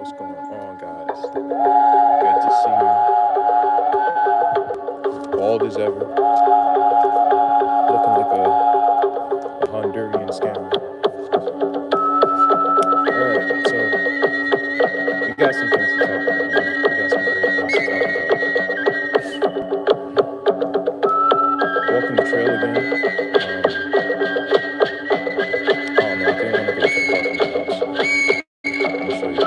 What's going on, guys? Good to see you. Bald as ever, looking like a Honduran scammer. All right, so we got some things to talk about, man. We got some great things to talk about. Walking the trail again. I don't know. I think I want to go to the parking house. Let me show you.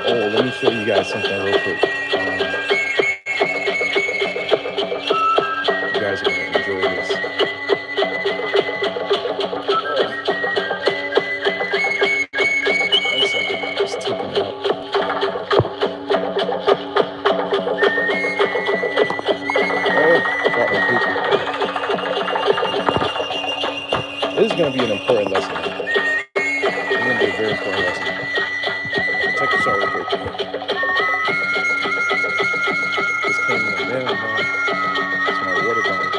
Oh, let me show you guys something real quick. You guys are gonna enjoy this. One second, just taking it out. Oh, drop my paper. This is gonna be an important lesson. It's gonna be a very important lesson. Check this out real quick. This came in the mail, man. It's my water bottle.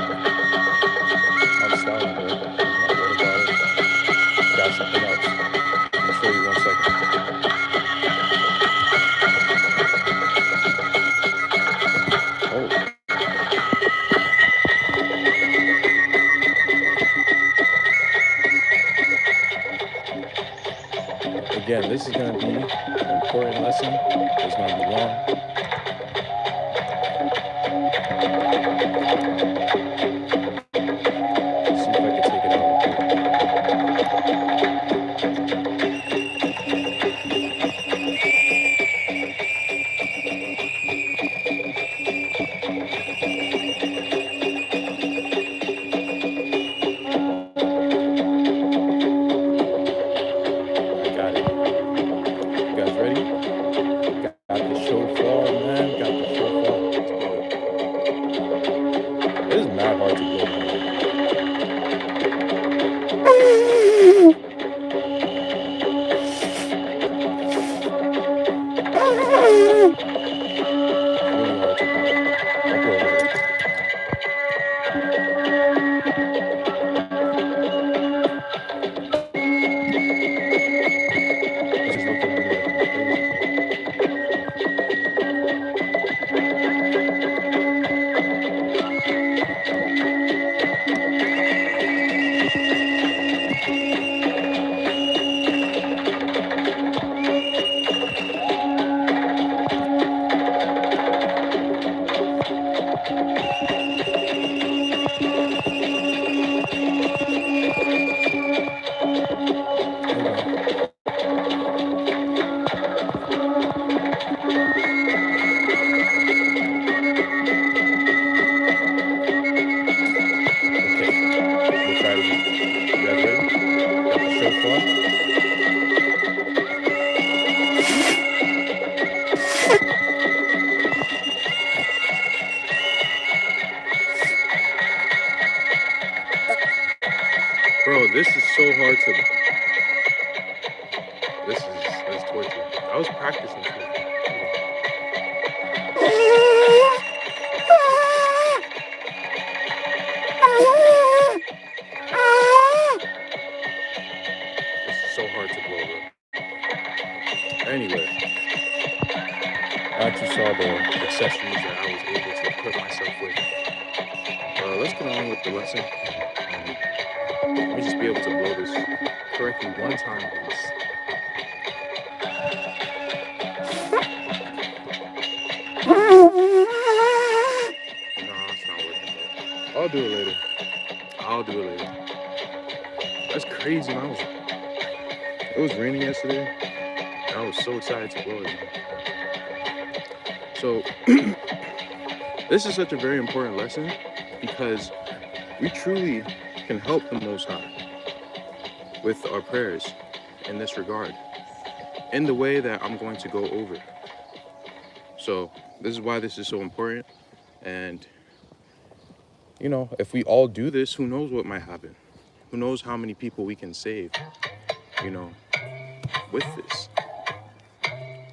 I'm styling, bro. This is my water bottle. Got something else. Let me show you 1 second. Oh, again, this is gonna be an important lesson. It's gonna be long. Let's see if I can take it out real quick. I got it. You guys ready? Got the shofar, man. Got the shofar. Let's go. It is mad hard to blow, man. Really hard to blow. I'll blow it. This is looking at me like I'm okay. We'll try it again. You guys ready? Got the shofar. Bro, this is so hard to. This is torture. I was practicing too. This is so hard to blow, bro. Anyway, now that you saw the accessories that I was able to equip myself with, let's get on with the lesson. Let me just be able to blow this correctly one time, please. No, it's not working, bro. I'll do it later. I'll do it later. That's crazy, man. It was raining yesterday, and I was so excited to blow it, man. So, this is such a very important lesson because we truly can help the Most High with our prayers in this regard, in the way that I'm going to go over. So, this is why this is so important. And, you know, if we all do this, who knows what might happen? Who knows how many people we can save, you know, with this.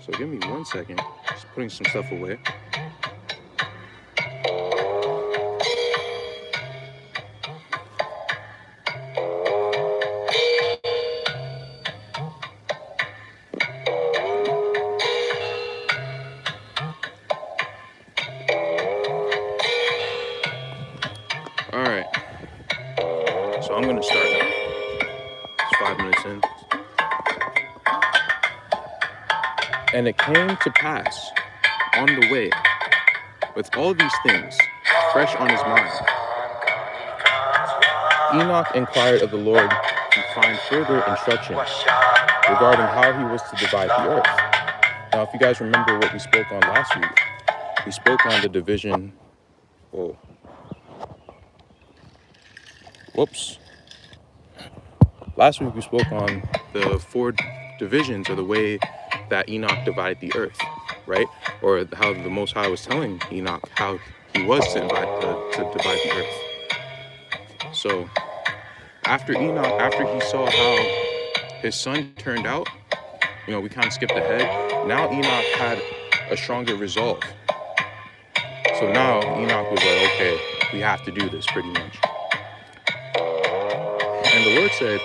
So give me 1 second, just putting some stuff away. I'm going to start now. It's 5 minutes in. And it came to pass on the way, with all these things fresh on his mind, Enoch inquired of the Lord to find further instruction regarding how he was to divide the earth. Now, if you guys remember what we spoke on last week, we spoke on the division. Whoa. Whoops. Last week we spoke on the 4 divisions of the way that Enoch divided the earth, right? Or how the Most High was telling Enoch how he was to divide the earth. So after he saw how his son turned out, we kind of skipped ahead. Now Enoch had a stronger resolve. So now Enoch was like, okay, we have to do this pretty much. And the Lord said,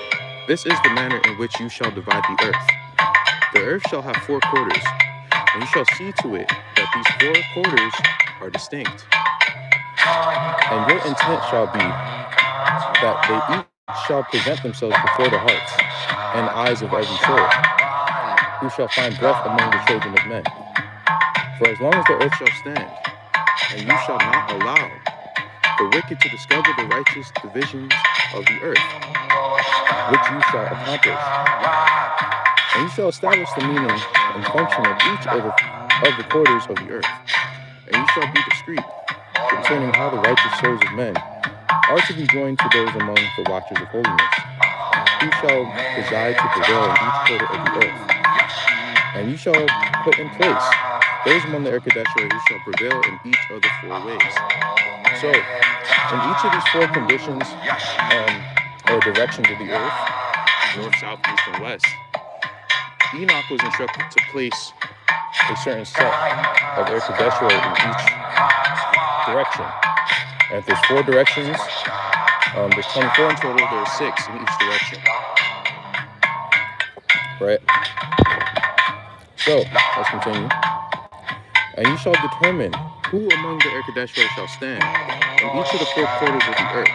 "This is the manner in which you shall divide the earth. The earth shall have 4 quarters, and you shall see to it that these 4 quarters are distinct. And your intent shall be that they each shall present themselves before the hearts and eyes of every soul, who shall find breath among the children of men. For as long as the earth shall stand, and you shall not allow the wicked to discover the righteous divisions of the earth, which you shall accomplish. And you shall establish the meaning and function of each of the quarters of the earth. And you shall be discreet concerning how the righteous souls of men are to be joined to those among the watchers of holiness, who shall desire to prevail in each quarter of the earth. And you shall put in place those among the Erkadesh who shall prevail in each of the 4 ways." So, in each of these 4 conditions or directions of the earth, north, south, east, and west, Enoch was instructed to place a certain set of Erkadesh in each direction. And if there's 4 directions, there's 24 in total, there's 6 in each direction. Right? So, let's continue. "And you shall determine who among the Erkadesh shall stand in each of the 4 quarters of the earth,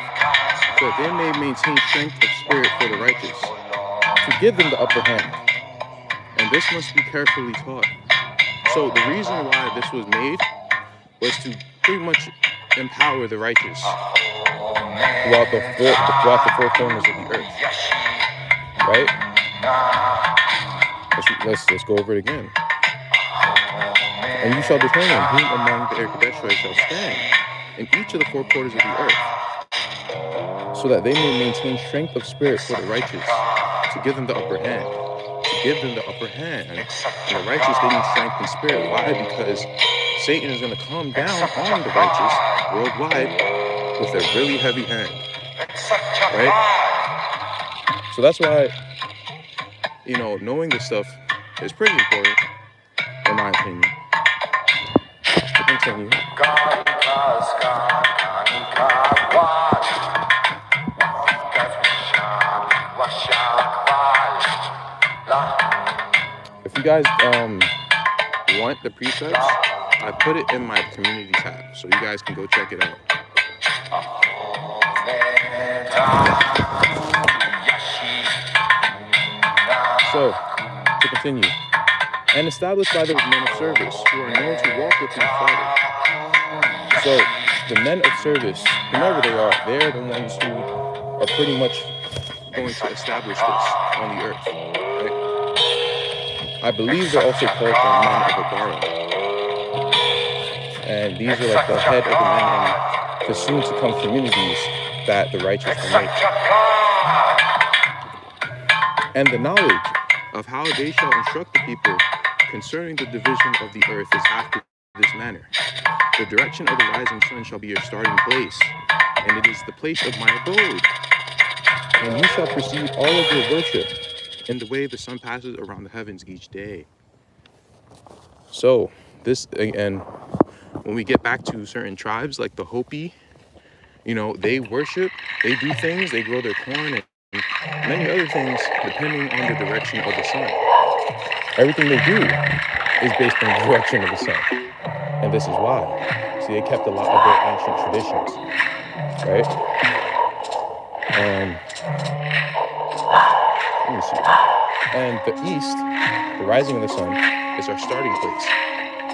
so that they may maintain strength of spirit for the righteous, to give them the upper hand. And this must be carefully taught." So the reason why this was made was to pretty much empower the righteous throughout the 4 corners of the earth. Right? Let's go over it again. "And you shall determine whom among the Erkadesh shall stand in each of the 4 quarters of the earth, so that they may maintain strength of spirit for the righteous, to give them the upper hand." To give them the upper hand. And the righteous, they need strength and spirit. Why? Because Satan is going to come down on the righteous worldwide with a really heavy hand. Right? So that's why, knowing this stuff is pretty important, in my opinion. To continue. If you guys want the precepts, I put it in my community tab, so you guys can go check it out. So, to continue. "And established by those men of service, who are known to walk with my Father." So, the men of service, whomever they are, they're the ones who are pretty much going to establish this on the earth. Right? I believe they're also called the men of Abara. And these are like the head of the men in the soon-to-come communities that the righteous will make. "And the knowledge of how they shall instruct the people concerning the division of the earth is after this manner. The direction of the rising sun shall be your starting place, and it is the place of my abode. And you shall perceive all of your worship in the way the sun passes around the heavens each day." So, this, and when we get back to certain tribes like the Hopi, they worship, they do things, they grow their corn and many other things depending on the direction of the sun. Everything they do is based on the direction of the sun. And this is why. See, they kept a lot of their ancient traditions, right? Let me see. And the east, the rising of the sun, is our starting place,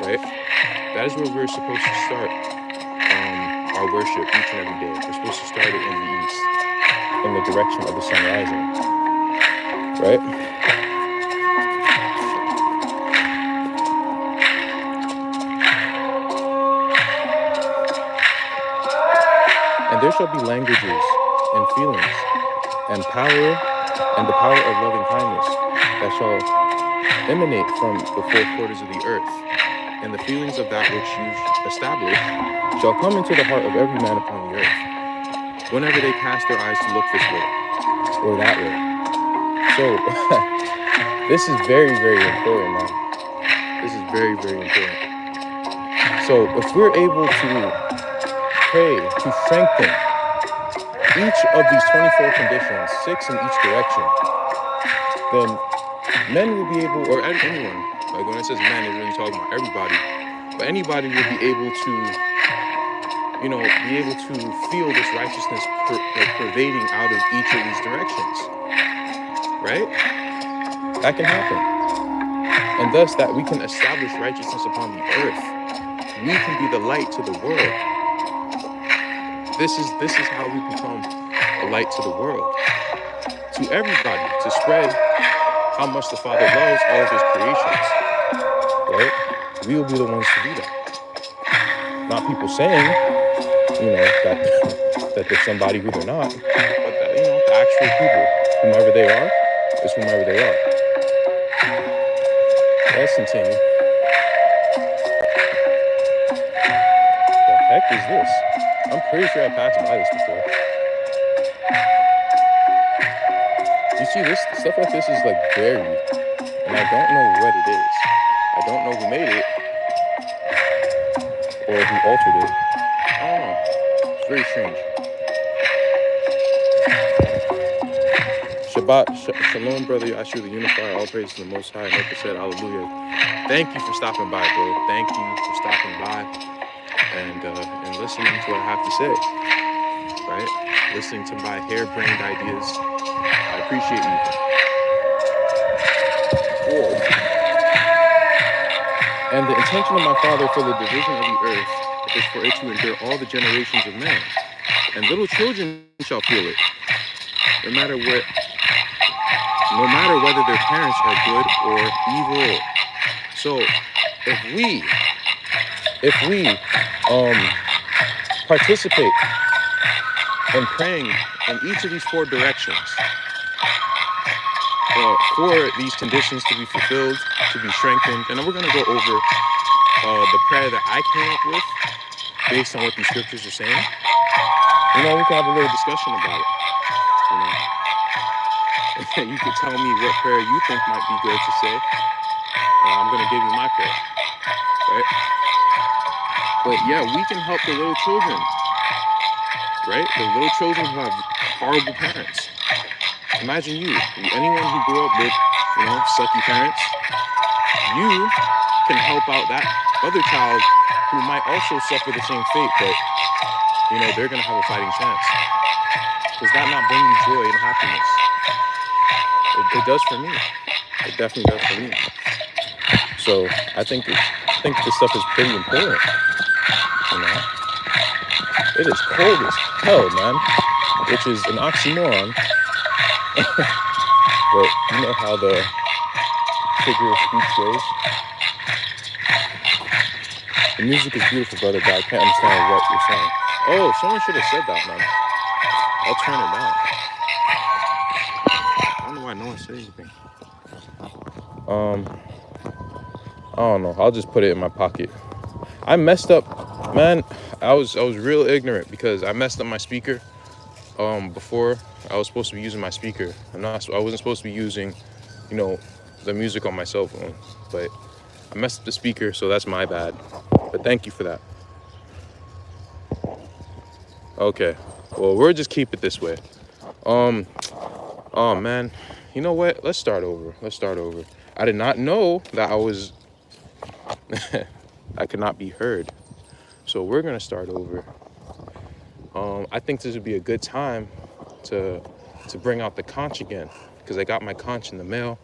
right? That is where we're supposed to start our worship each and every day. We're supposed to start it in the east, in the direction of the sun rising, right? And there shall be languages and feelings and power and the power of loving kindness that shall emanate from the four quarters of the earth. And the feelings of that which you establish shall come into the heart of every man upon the earth, whenever they cast their eyes to look this way or that way. So this is very, very important, man. This is very, very important. So if we're able to pray to strengthen each of these 24 conditions, 6 in each direction, then men will be able, or anyone, like when it says men, it's really talking about everybody, but anybody will be able to, be able to feel this righteousness pervading out of each of these directions, right? That can happen. And thus that we can establish righteousness upon the earth. We can be the light to the world. This is how we become a light to the world, to everybody, to spread how much the Father loves all of his creations, right? We will be the ones to do that. Not people saying, that they're somebody who they're not, but that, the actual people, whomever they are, is whomever they are. Let's continue. The heck is this? I'm pretty sure I passed by this before. You see, this stuff like this is like buried, and I don't know what it is. I don't know who made it or who altered it. I don't know. It's very strange. Shabbat, shalom, brother Yahshua, the unifier, all praise to the Most High. Like I said, hallelujah. Thank you for stopping by, bro. Thank you for stopping by and listening to what I have to say, right? Listening to my harebrained ideas. I appreciate you. Whoa. And the intention of my Father for the division of the earth is for it to endure all the generations of men. And little children shall feel it, no matter whether their parents are good or evil. So if we participate in praying in each of these 4 directions for these conditions to be fulfilled, to be strengthened, and then we're going to go over the prayer that I came up with based on what these scriptures are saying. We can have a little discussion about it. You can tell me what prayer you think might be good to say. I'm going to give you my prayer, right? But yeah, we can help the little children, right? The little children who have horrible parents. Imagine anyone who grew up with, sucky parents, you can help out that other child who might also suffer the same fate, but, they're going to have a fighting chance. Does that not bring you joy and happiness? It does for me. It definitely does for me. So I think this stuff is pretty important. It is cold as hell, man, which is an oxymoron. But you know how the figure of speech goes. The music is beautiful, brother, but I can't understand what you're saying. Oh, someone should have said that, man. I'll turn it down. I don't know why no one said anything. I don't know. I'll just put it in my pocket. I messed up, man. I was real ignorant because I messed up my speaker. Before I was supposed to be using my speaker. I wasn't supposed to be using, the music on my cell phone. But I messed up the speaker, so that's my bad. But thank you for that. Okay. Well, we'll just keep it this way. Oh man. You know what? Let's start over. I did not know that I could not be heard. So we're gonna start over. I think this would be a good time to to bring out the conch again, because I got my conch in the mail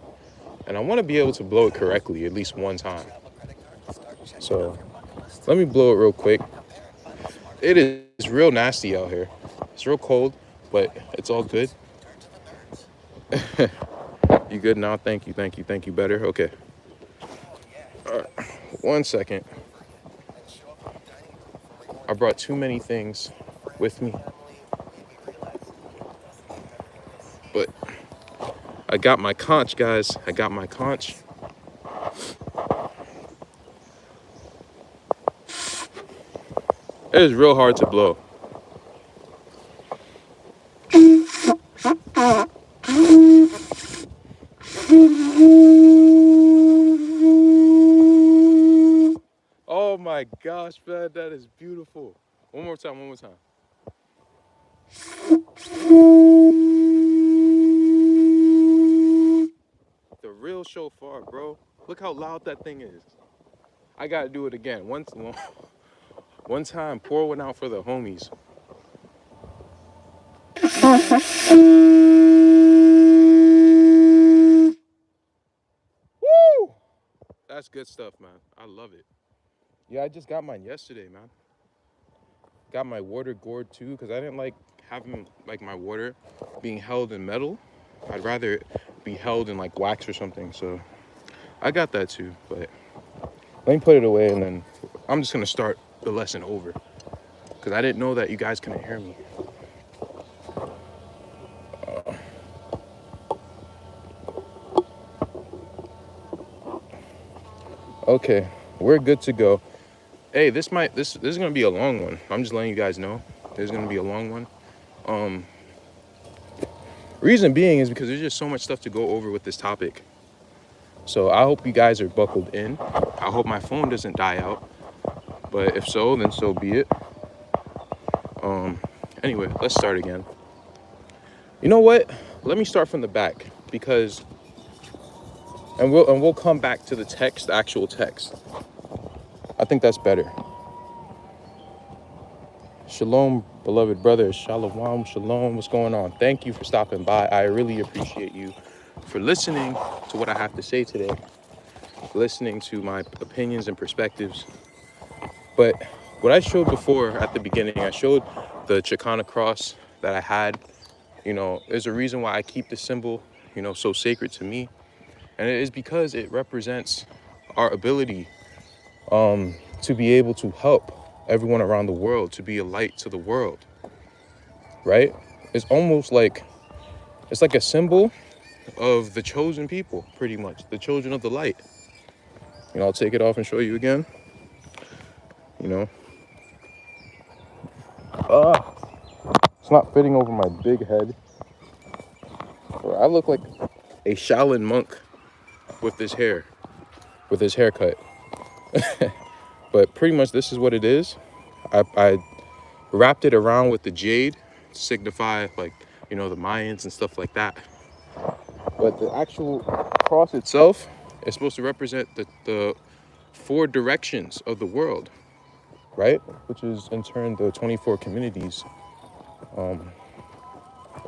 and I want to be able to blow it correctly at least one time. So let me blow it real quick. It is real nasty out here. It's real cold, but it's all good. You good now? Thank you. Better? Okay. All right. 1 second. I brought too many things with me. But I got my conch, guys. I got my conch. It is real hard to blow. Oh my gosh, man, that is beautiful. One more time. The real shofar, bro. Look how loud that thing is. I gotta do it again. One time, pour one out for the homies. Woo! That's good stuff, man. I love it. Yeah, I just got mine yesterday, man. Got my water gourd too, because I didn't like having like my water being held in metal. I'd rather it be held in like wax or something. So I got that too, but let me put it away and then I'm just gonna start the lesson over because I didn't know that you guys couldn't hear me. Okay, we're good to go. Hey, this is gonna be a long one. I'm just letting you guys know. This is gonna be a long one. Reason being is because there's just so much stuff to go over with this topic. So I hope you guys are buckled in. I hope my phone doesn't die out. But if so, then so be it. Anyway, let's start again. You know what? Let me start from the back because and we'll come back to the text, the actual text. I think that's better. Shalom, beloved brothers. Shalom, shalom. What's going on? Thank you for stopping by. I really appreciate you for listening to what I have to say today, listening to my opinions and perspectives. But what I showed before at the beginning, I showed the Chakana cross that I had. You know, there's a reason why I keep this symbol, you know, so sacred to me. And it is because it represents our ability to be able to help everyone around the world, to be a light to the world, right? It's almost like, it's like a symbol of the chosen people, pretty much, the children of the light. You know, I'll take it off and show you again. You know, it's not fitting over my big head. I look like a Shaolin monk with this hair, with his haircut. But pretty much this is what it is. I wrapped it around with the jade to signify, like, you know, the Mayans and stuff like that. But the actual cross itself is supposed to represent the 4 directions of the world, right? Which is in turn the 24 communities, or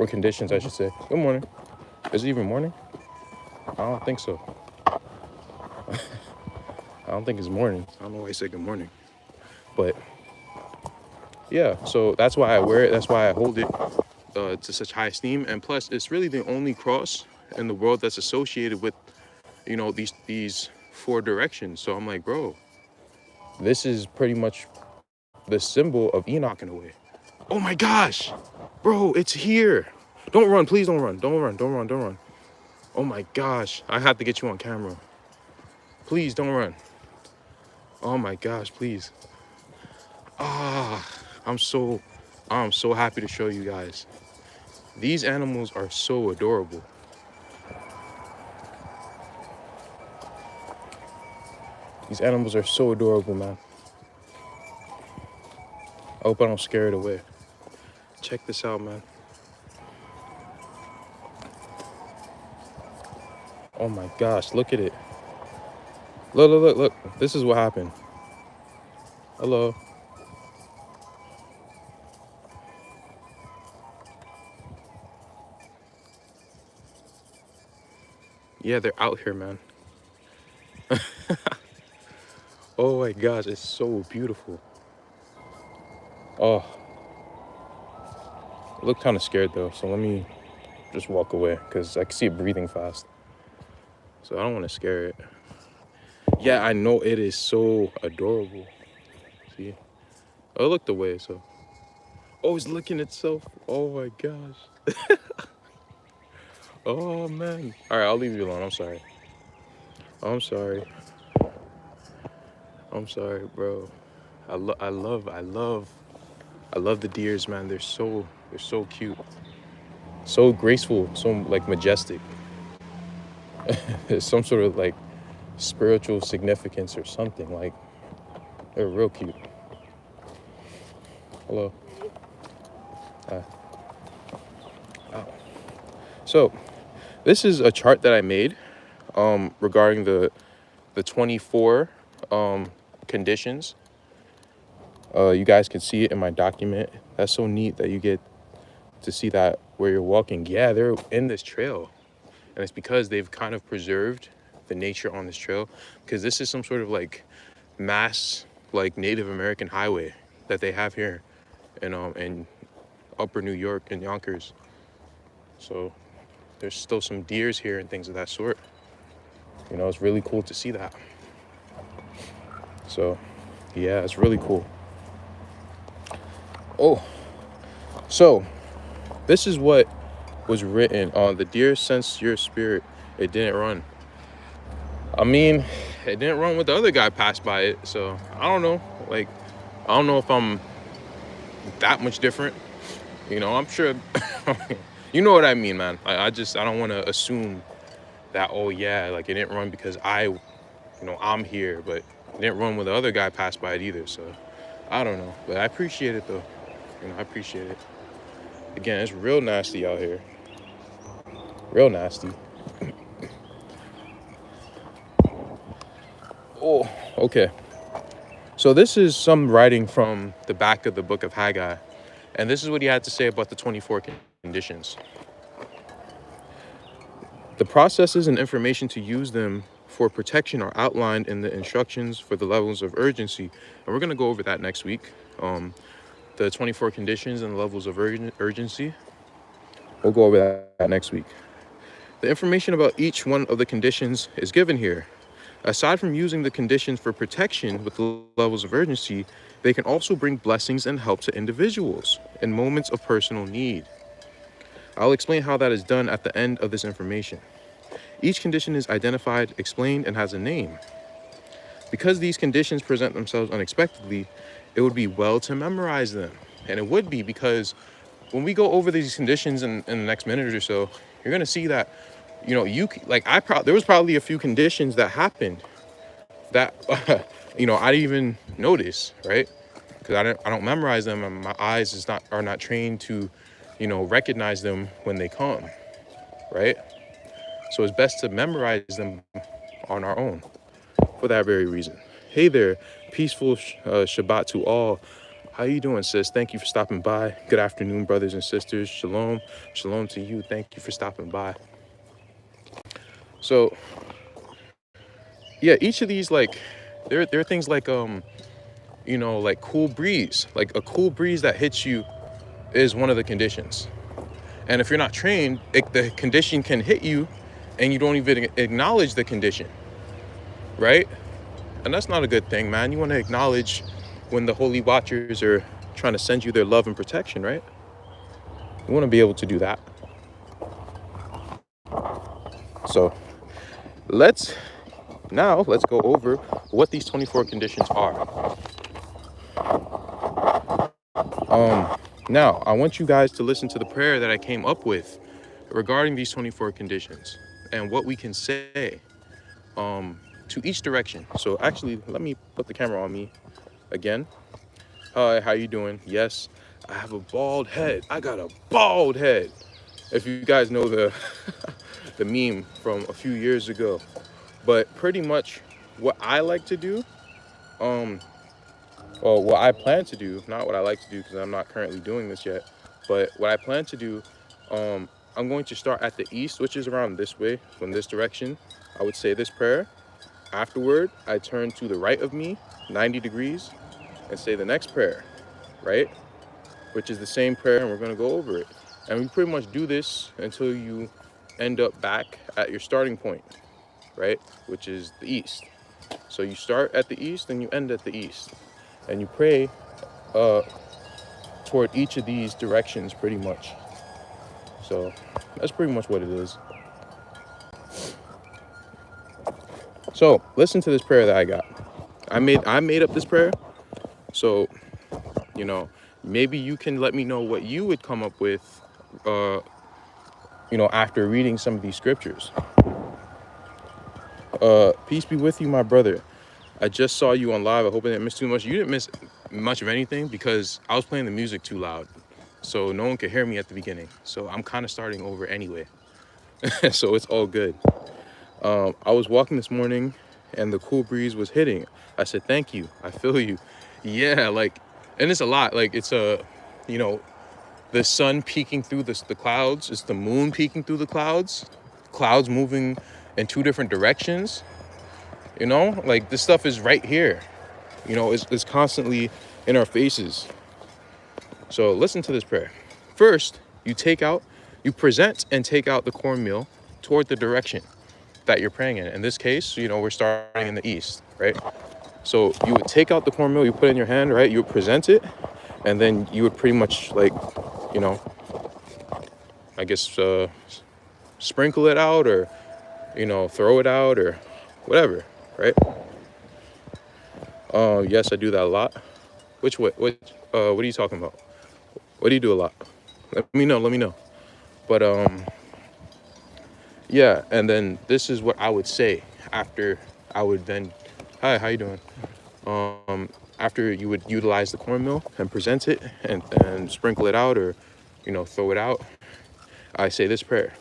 conditions, I should say. Good morning. Is it even morning? I don't think so. I don't think it's morning. I don't know why I said good morning. But yeah, so that's why I wear it. That's why I hold it to such high esteem. And plus, it's really the only cross in the world that's associated with, you know, these 4 directions. So I'm like, bro, this is pretty much the symbol of Enoch in a way. Oh my gosh, bro, it's here. Don't run, please don't run. Don't run. Oh my gosh, I have to get you on camera. Please don't run. Oh my gosh, please. I'm so happy to show you guys. These animals are so adorable. These animals are so adorable, man. I hope I don't scare it away. Check this out, man. Oh my gosh, look at it. Look. This is what happened. Hello. Yeah, they're out here, man. Oh my gosh, it's so beautiful. Oh, I look kind of scared though, so let me just walk away because I can see it breathing fast. So I don't want to scare it. Yeah, I know it is so adorable. See? Oh, it looked away, so. Oh, it's licking itself. Oh my gosh. Oh man. All right, I'll leave you alone. I'm sorry. I'm sorry. I'm sorry, bro. I love the deers, man. They're so cute, so graceful, so like majestic. There's some sort of like spiritual significance or something. Like they're real cute. Hello. Hi. Oh. So this is a chart that I made regarding the 24 conditions. You guys can see it in my document. That's so neat that you get to see that where you're walking. Yeah, they're in this trail. And it's because they've kind of preserved the nature on this trail, because this is some sort of like mass like Native American highway that they have here in upper New York and Yonkers. So there's still some deers here and things of that sort. You know, it's really cool to see that. So yeah, it's really cool. Oh, so this is what was written on the deer sensed your spirit. It didn't run. I mean, it didn't run when the other guy passed by it. So I don't know. Like, I don't know if I'm that much different. You know, I'm sure. You know what I mean, man. I don't want to assume that, oh yeah, like it didn't run because I'm here, but it didn't run when the other guy passed by it either. So I don't know, but I appreciate it though. You know, I appreciate it. Again, it's real nasty out here. Real nasty. Oh, okay. So this is some writing from the back of the book of Haggai. And this is what he had to say about the 24 conditions. The processes and information to use them for protection are outlined in the instructions for the levels of urgency. And we're going to go over that next week. The 24 conditions and levels of urgency. We'll go over that next week. The information about each one of the conditions is given here. Aside from using the conditions for protection with the levels of urgency, they can also bring blessings and help to individuals in moments of personal need. I'll explain how that is done at the end of this information. Each condition is identified, explained, and has a name. Because these conditions present themselves unexpectedly, it would be well to memorize them. And it would be, because when we go over these conditions in the next minute or so, you're going to see that, you know, there was probably a few conditions that happened that, I didn't even notice, right? Because I don't memorize them, and my eyes are not trained to, recognize them when they come, right? So it's best to memorize them on our own for that very reason. Hey there, peaceful Shabbat to all. How you doing, sis? Thank you for stopping by. Good afternoon, brothers and sisters. Shalom. Shalom to you. Thank you for stopping by. So, yeah, each of these, like, there are things like, like cool breeze. Like a cool breeze that hits you is one of the conditions. And if you're not trained, the condition can hit you and you don't even acknowledge the condition, right? And that's not a good thing, man. You want to acknowledge when the holy watchers are trying to send you their love and protection, right? You want to be able to do that. So let's go over what these 24 conditions are. Now, I want you guys to listen to the prayer that I came up with regarding these 24 conditions and what we can say to each direction. So actually, let me put the camera on me again. Hi, how you doing? Yes, I have a bald head. I got a bald head. If you guys know the the meme from a few years ago. But pretty much what I like to do, what I plan to do, not what I like to do because I'm not currently doing this yet, but what I plan to do I'm going to start at the east, which is around this way, from this direction. I would say this prayer. Afterward, I turn to the right of me, 90 degrees, and say the next prayer, right? Which is the same prayer, and we're going to go over it. And we pretty much do this until you end up back at your starting point, right? Which is the east. So you start at the east and you end at the east. And you pray toward each of these directions pretty much. So that's pretty much what it is. So listen to this prayer that I got. I made up this prayer. So, you know, maybe you can let me know what you would come up with, after reading some of these scriptures. Peace be with you, my brother. I just saw you on live. I hope I didn't miss too much. You didn't miss much of anything because I was playing the music too loud. So no one could hear me at the beginning. So I'm kind of starting over anyway. So it's all good. I was walking this morning and the cool breeze was hitting. I said, thank you. I feel you. Yeah, and it's a lot. It's the sun peeking through the clouds. It's the moon peeking through the clouds. Clouds moving in two different directions. This stuff is right here. It's constantly in our faces. So listen to this prayer. First, you present and take out the cornmeal toward the direction that you're praying in. In this case, we're starting in the east, right? So you would take out the cornmeal, you put it in your hand, right? You would present it, and then you would pretty much sprinkle it out or, throw it out or whatever, right? Yes, I do that a lot. What are you talking about? What do you do a lot? Let me know. But, yeah, and then this is what I would say after I would then, hi, how you doing? After you would utilize the cornmeal and present it and sprinkle it out or, throw it out, I say this prayer.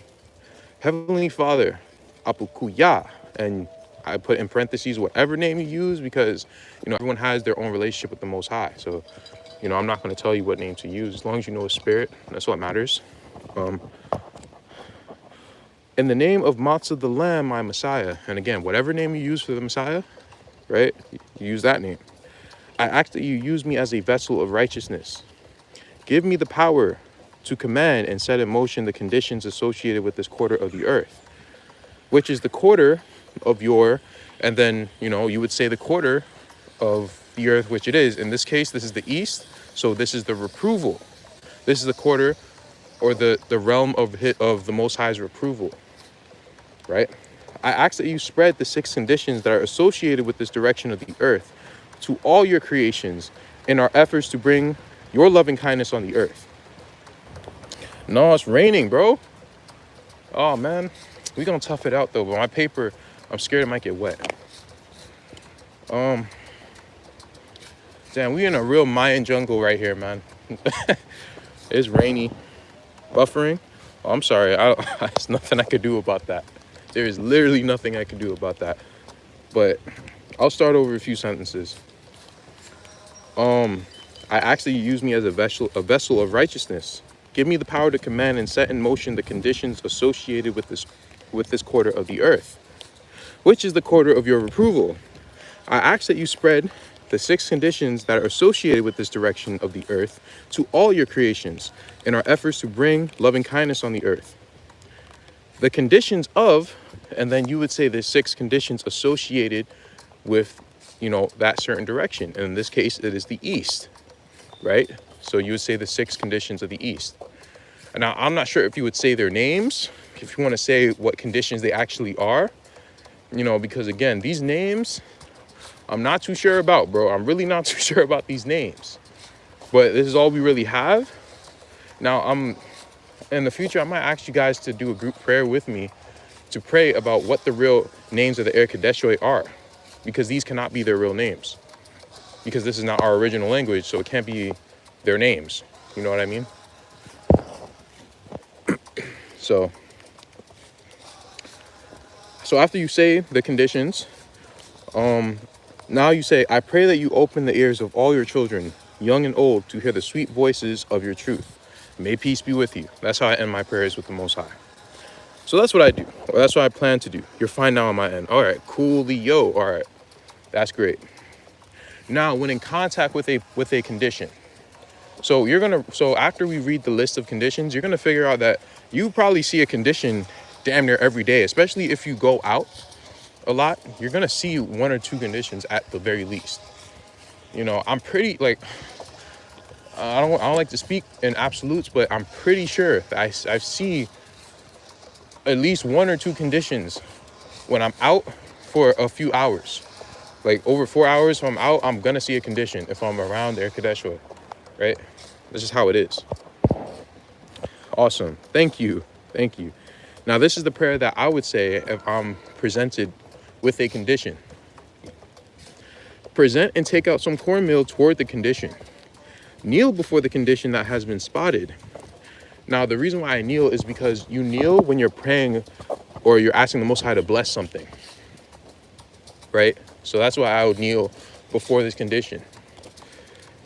Heavenly Father, Apukuya, and I put in parentheses whatever name you use because, everyone has their own relationship with the Most High. So, I'm not going to tell you what name to use. As long as you know a spirit, that's what matters. In the name of Matzah the Lamb, my Messiah. And again, whatever name you use for the Messiah, right? You use that name. I ask that you use me as a vessel of righteousness. Give me the power to command and set in motion the conditions associated with this quarter of the earth, which is the quarter of and then, you would say the quarter of the earth, which it is. In this case, this is the east. So this is the reproval. This is the quarter or the realm of the Most High's reproval, right? I ask that you spread the 6 conditions that are associated with this direction of the earth to all your creations in our efforts to bring your loving kindness on the earth. No, it's raining, bro. Oh, man. We gonna tough it out, though. But my paper, I'm scared it might get wet. Damn, we in a real Mayan jungle right here, man. It's rainy. Buffering. Oh, I'm sorry. There's nothing I could do about that. There is literally nothing I could do about that. But I'll start over a few sentences. I ask that you use me as a vessel of righteousness. Give me the power to command and set in motion the conditions associated with this quarter of the earth, which is the quarter of your reproval. I ask that you spread the 6 conditions that are associated with this direction of the earth to all your creations in our efforts to bring loving kindness on the earth. The conditions of, and then you would say the 6 conditions associated with, that certain direction. And in this case, it is the east, right? So you would say the 6 conditions of the east. And now I'm not sure if you would say their names, if you want to say what conditions they actually are, because again, these names, I'm not too sure about, bro. I'm really not too sure about these names. But this is all we really have. Now, in the future, I might ask you guys to do a group prayer with me to pray about what the real names of the Er Kadeshoi are. Because these cannot be their real names. Because this is not our original language, so it can't be their names. You know what I mean? So after you say the conditions, now you say, I pray that you open the ears of all your children, young and old, to hear the sweet voices of your truth. May peace be with you. That's how I end my prayers with the Most High. So that's what I do. Or that's what I plan to do. You're fine now on my end. All right, coolio. All right, that's great. Now, when in contact with a condition, so after we read the list of conditions, you're gonna figure out that you probably see a condition damn near every day, especially if you go out a lot. You're gonna see 1 or 2 conditions at the very least. You know, I'm pretty like, I don't like to speak in absolutes, but I'm pretty sure that I see at least 1 or 2 conditions when I'm out for a few hours. Like over 4 hours, if I'm out, I'm gonna see a condition if I'm around Air Kadeshwa, right? That's just how it is. Awesome. Thank you. Thank you. Now, this is the prayer that I would say if I'm presented with a condition. Present and take out some cornmeal toward the condition. Kneel before the condition that has been spotted. Now, the reason why I kneel is because you kneel when you're praying or you're asking the Most High to bless something, right? So that's why I would kneel before this condition.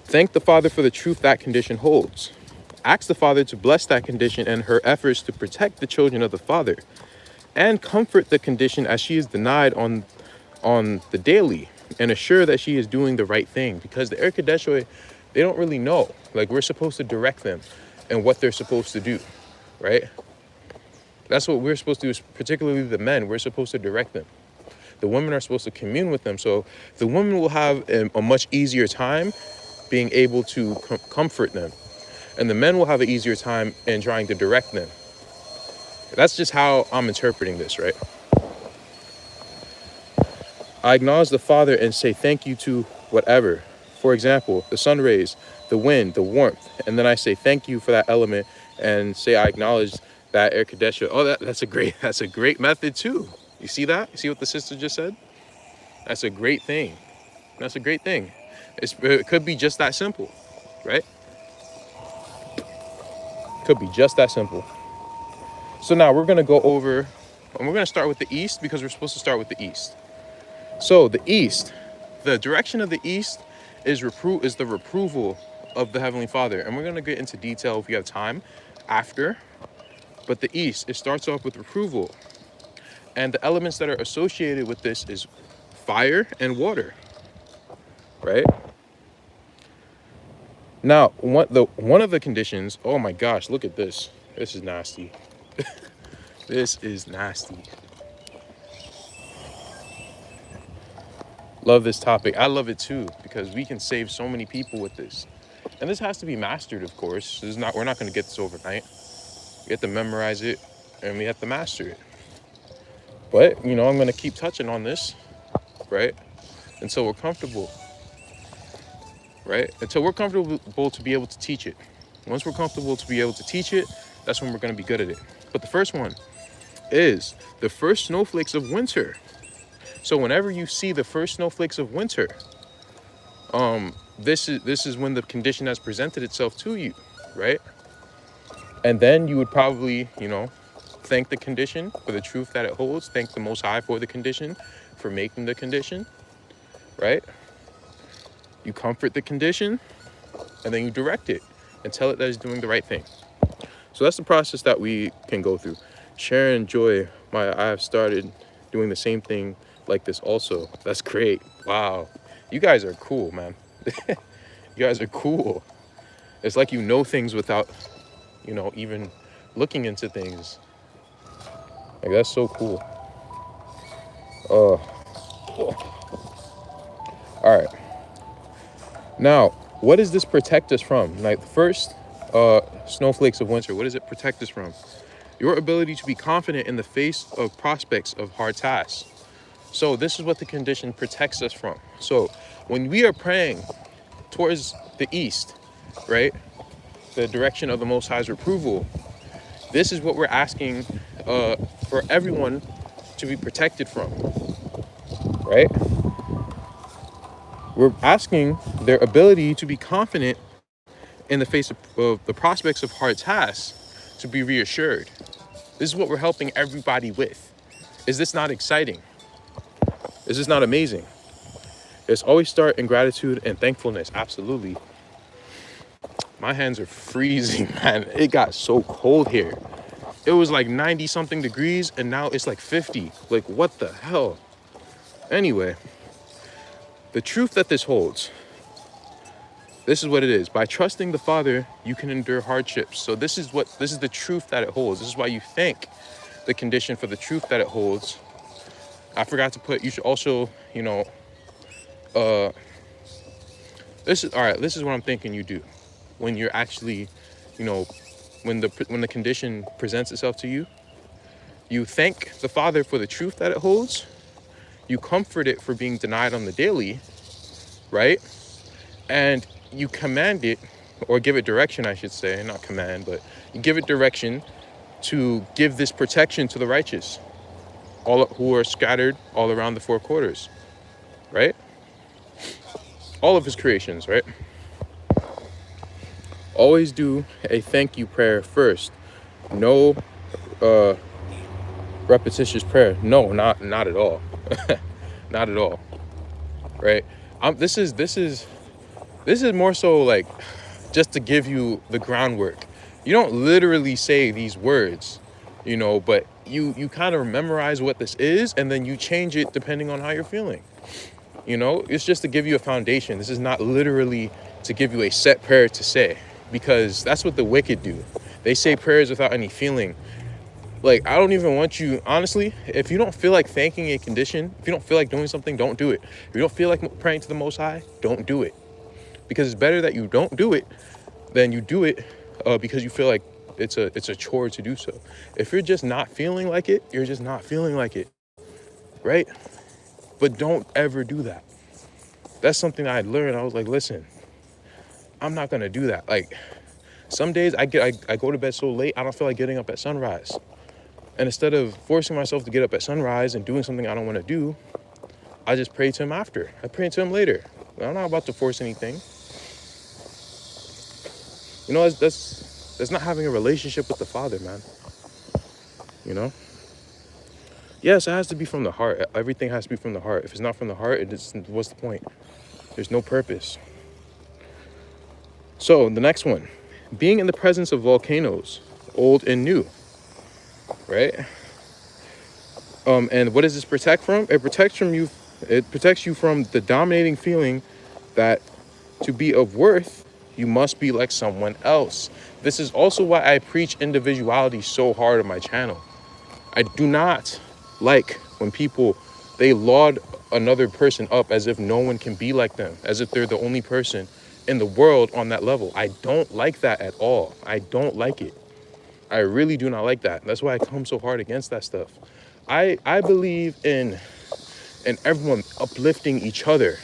Thank the Father for the truth that condition holds. Ask the Father to bless that condition and her efforts to protect the children of the Father, and comfort the condition as she is denied on the daily, and assure that she is doing the right thing. Because the Air Kadeshwa, they don't really know. Like, we're supposed to direct them and what they're supposed to do, right? That's what we're supposed to do, particularly the men. We're supposed to direct them. The women are supposed to commune with them. So the women will have a much easier time being able to comfort them. And the men will have an easier time in trying to direct them. That's just how I'm interpreting this, right? I acknowledge the Father and say thank you to whatever. For example, the sun rays, the wind, the warmth. And then I say thank you for that element and say I acknowledge that Air Kadeshwa. Oh, that's a great method too. You see that? You see what the sister just said? That's a great thing. That's a great thing. It could be just that simple, right? Could be just that simple. So now we're going to go over, and we're going to start with the east because we're supposed to start with the east. So the east, the direction of the east is the reproval of the Heavenly Father. And we're going to get into detail if we have time after. But the east, it starts off with reproval. And the elements that are associated with this is fire and water, right? Now, one of the conditions, oh my gosh, look at this. This is nasty. This is nasty. Love this topic. I love it too, because we can save so many people with this. And this has to be mastered, of course. We're not going to get this overnight. We have to memorize it and we have to master it. But, I'm going to keep touching on this, right? Until we're comfortable. Right? Until we're comfortable to be able to teach it. Once we're comfortable to be able to teach it, that's when we're going to be good at it. But the first one is the first snowflakes of winter. So whenever you see the first snowflakes of winter, this is when the condition has presented itself to you, right? And then you would probably, thank the condition for the truth that it holds. Thank the Most High for the condition, for making the condition, right? You comfort the condition, and then you direct it and tell it that it's doing the right thing. So that's the process that we can go through. Sharon Joy, I have started doing the same thing like this also. That's great. Wow. You guys are cool, man. You guys are cool. It's like you know things without, even looking into things. Like, that's so cool. All right. Now, what does this protect us from? Like the first snowflakes of winter, what does it protect us from? Your ability to be confident in the face of prospects of hard tasks. So this is what the condition protects us from. So when we are praying towards the east, right, the direction of the Most High's reproval, this is what we're asking for everyone to be protected from, right? We're asking their ability to be confident in the face of the prospects of hard tasks to be reassured. This is what we're helping everybody with. Is this not exciting? Is this not amazing? It's always start in gratitude and thankfulness. Absolutely. My hands are freezing, man. It got so cold here. It was like 90 something degrees and now it's like 50. Like, what the hell? Anyway, the truth that this holds, this is what it is. By trusting the Father, you can endure hardships. So this is the truth that it holds. This is why you thank the condition for the truth that it holds. I forgot to put, you should also, this is what I'm thinking you do when you're actually, when the condition presents itself to you. You thank the Father for the truth that it holds. You comfort it for being denied on the daily, right? And you command it, or give it direction, I should say, not command, but you give it direction to give this protection to the righteous, all who are scattered all around the four quarters, right? All of his creations, right? Always do a thank you prayer first. No repetitious prayer. No, not at all. Not at all, right? This is more so like just to give you the groundwork. You don't literally say these words, but you kind of memorize what this is, and then you change it depending on how you're feeling. It's just to give you a foundation. This is not literally to give you a set prayer to say, because that's what the wicked do. They say prayers without any feeling. Like, I don't even want you, honestly, if you don't feel like thanking a condition, if you don't feel like doing something, don't do it. If you don't feel like praying to the Most High, don't do it. Because it's better that you don't do it than you do it because you feel like it's a chore to do so. If you're just not feeling like it, you're just not feeling like it, right? But don't ever do that. That's something I had learned. I was like, listen, I'm not gonna do that. Like, some days I go to bed so late, I don't feel like getting up at sunrise. And instead of forcing myself to get up at sunrise and doing something I don't want to do, I just pray to him after. I pray to him later. I'm not about to force anything. That's not having a relationship with the Father, man. Yes, it has to be from the heart. Everything has to be from the heart. If it's not from the heart, what's the point? There's no purpose. So the next one, being in the presence of volcanoes, old and new, right? And what does this protect from? It protects you from the dominating feeling that to be of worth, you must be like someone else. This is also why I preach individuality so hard on my channel. I do not like when people, they laud another person up as if no one can be like them, as if they're the only person in the world on that level. I don't like that at all. I don't like it. I really do not like that. That's why I come so hard against that stuff. I believe in everyone uplifting each other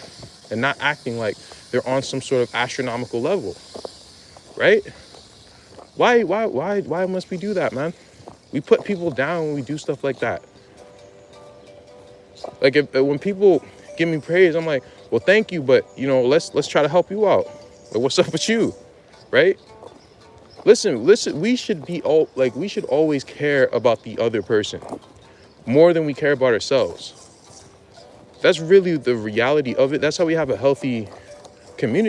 and not acting like they're on some sort of astronomical level, right? Why must we do that, man? We put people down when we do stuff like that. Like, when people give me praise, I'm like, well, thank you, but let's try to help you out. Like, what's up with you, right? Listen, we should always care about the other person more than we care about ourselves. That's really the reality of it. That's how we have a healthy community.